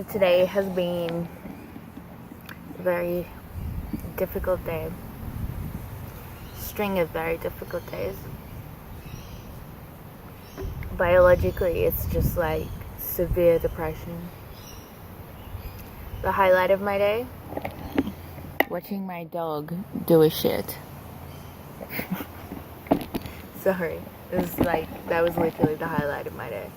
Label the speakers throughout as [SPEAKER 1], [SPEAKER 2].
[SPEAKER 1] So today has been a very difficult day. String of very difficult days. Biologically, it's just like severe depression. The highlight of my day? Watching my dog do a shit. Sorry. It was like, that was literally the highlight of my day.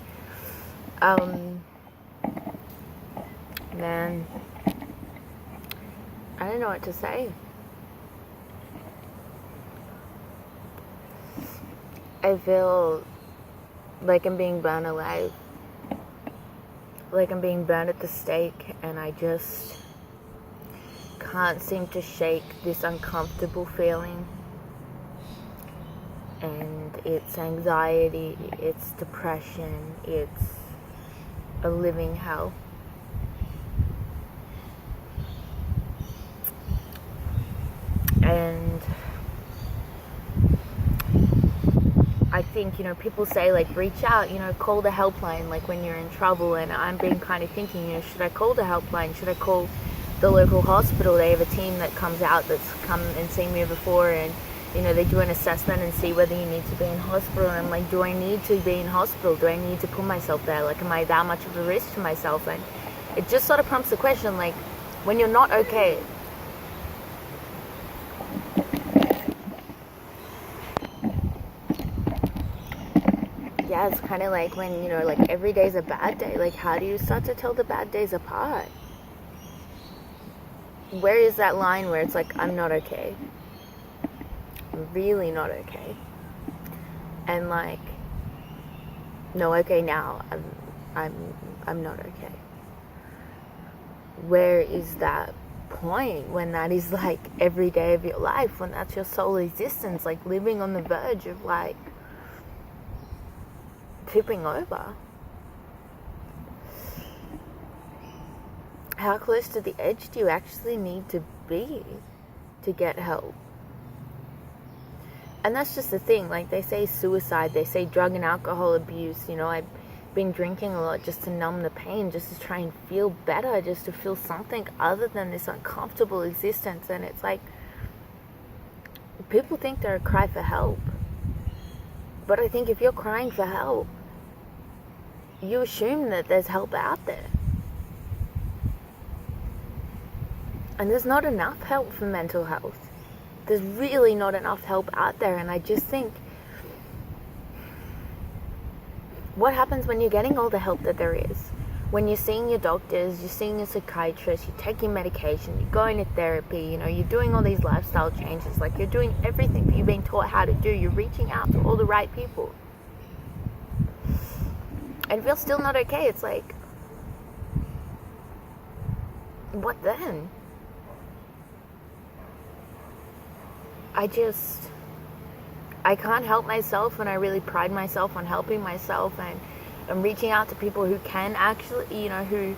[SPEAKER 1] Man, I don't know what to say. I feel like I'm being burned alive. Like I'm being burned at the stake, and I just can't seem to shake this uncomfortable feeling. And it's anxiety, it's depression, it's a living hell. And I think, people say, like, reach out, call the helpline, like, when you're in trouble. And I'm being kind of thinking, should I call the helpline? Should I call the local hospital? They have a team that comes out that's come and seen me before, and, they do an assessment and see whether you need to be in hospital. And I'm like, do I need to be in hospital? Do I need to put myself there? Like, am I that much of a risk to myself? And it just sort of prompts the question, like, when you're not okay, yeah, it's kind of like when, like every day's a bad day. Like, how do you start to tell the bad days apart? Where is that line where it's like, I'm not okay? I'm really not okay. And like, no, okay, now I'm not okay. Where is that point when that is like every day of your life, when that's your sole existence, like living on the verge of like tipping over? How close to the edge do you actually need to be to get help? And that's just the thing. Like, they say suicide, they say drug and alcohol abuse. I've been drinking a lot just to numb the pain, just to try and feel better, just to feel something other than this uncomfortable existence. And it's like, people think they're a cry for help. But I think if you're crying for help, you assume that there's help out there. And there's not enough help for mental health. There's really not enough help out there. And I just think, what happens when you're getting all the help that there is? When you're seeing your doctors, you're seeing your psychiatrist, you're taking medication, you're going to therapy, you're doing all these lifestyle changes, like you're doing everything that you've been taught how to do, you're reaching out to all the right people. And if you're still not okay, it's like, what then? I can't help myself, and I really pride myself on helping myself, and I'm reaching out to people who can actually, who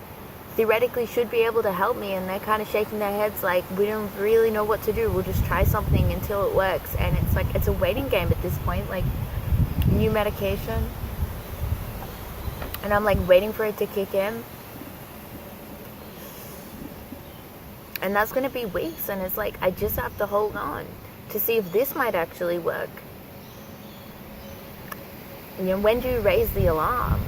[SPEAKER 1] theoretically should be able to help me, and they're kind of shaking their heads like, we don't really know what to do, we'll just try something until it works. And it's like, it's a waiting game at this point, like new medication, and I'm like waiting for it to kick in, and that's going to be weeks. And it's like, I just have to hold on to see if this might actually work. When do you raise the alarm?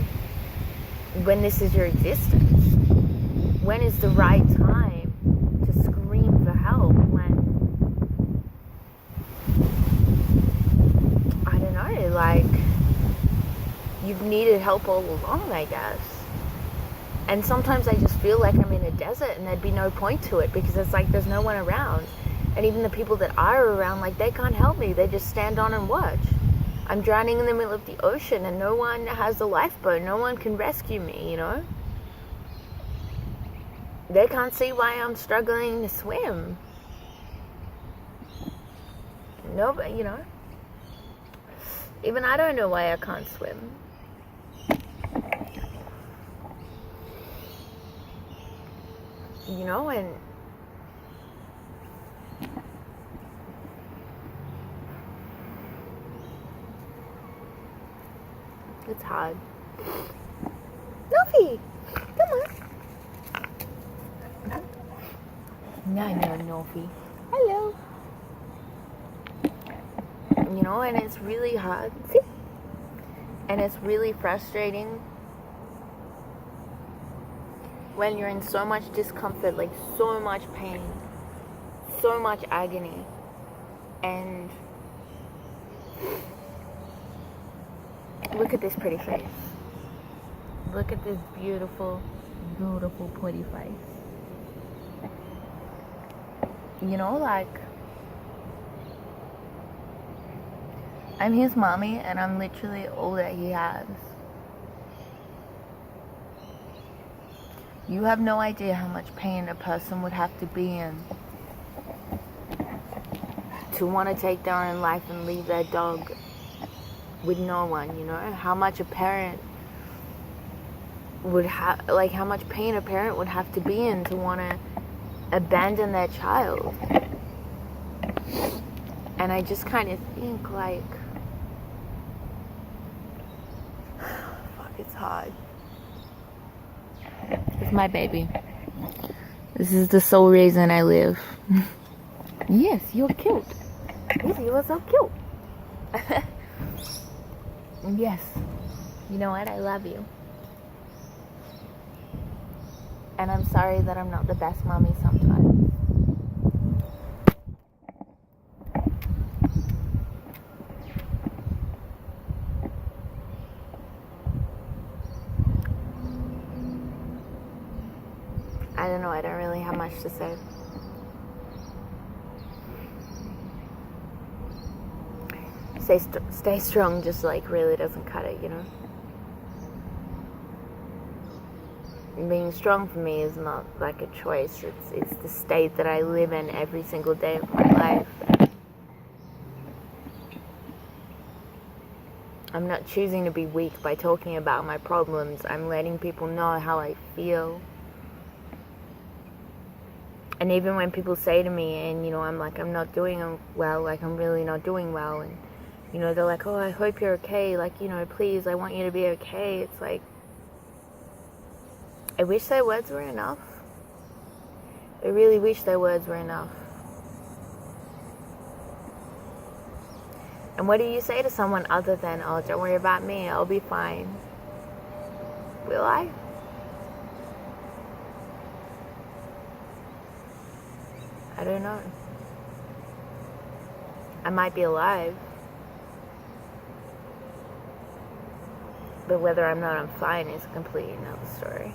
[SPEAKER 1] When this is your existence? When is the right time to scream for help? When, I don't know, like, you've needed help all along, I guess. And sometimes I just feel like I'm in a desert and there'd be no point to it, because it's like there's no one around. And even the people that are around, like, they can't help me. They just stand on and watch. I'm drowning in the middle of the ocean and no one has a lifeboat. No one can rescue me, They can't see why I'm struggling to swim. Nobody, Even I don't know why I can't swim. And it's hard. Novi, come on. No, Novi. Hello. You know, and it's really hard. See? And it's really frustrating when you're in so much discomfort, like so much pain, so much agony, and look at this pretty face. Look at this beautiful, beautiful, pretty face. You know, like, I'm his mommy, and I'm literally all that he has. You have no idea how much pain a person would have to be in to want to take their own life and leave their dog with no one, you know? How much a parent would have, like, how much pain a parent would have to be in to want to abandon their child. And I just kind of think, like, fuck, it's hard. It's my baby. This is the sole reason I live. Yes, you're cute. Yes, you are so cute. Yes. You know what? I love you. And I'm sorry that I'm not the best mommy sometimes. I don't know, I don't really have much to say. Stay strong just like really doesn't cut it, you know? Being strong for me is not like a choice. It's the state that I live in every single day of my life. I'm not choosing to be weak by talking about my problems. I'm letting people know how I feel. And even when people say to me, and you know, I'm like, I'm not doing well, like I'm really not doing well, and you know, they're like, oh, I hope you're okay, like, you know, please, I want you to be okay. It's like, I wish their words were enough. I really wish their words were enough. And what do you say to someone other than, oh, don't worry about me, I'll be fine? Will I? I don't know. I might be alive. But whether I'm not, I'm fine is a completely another story.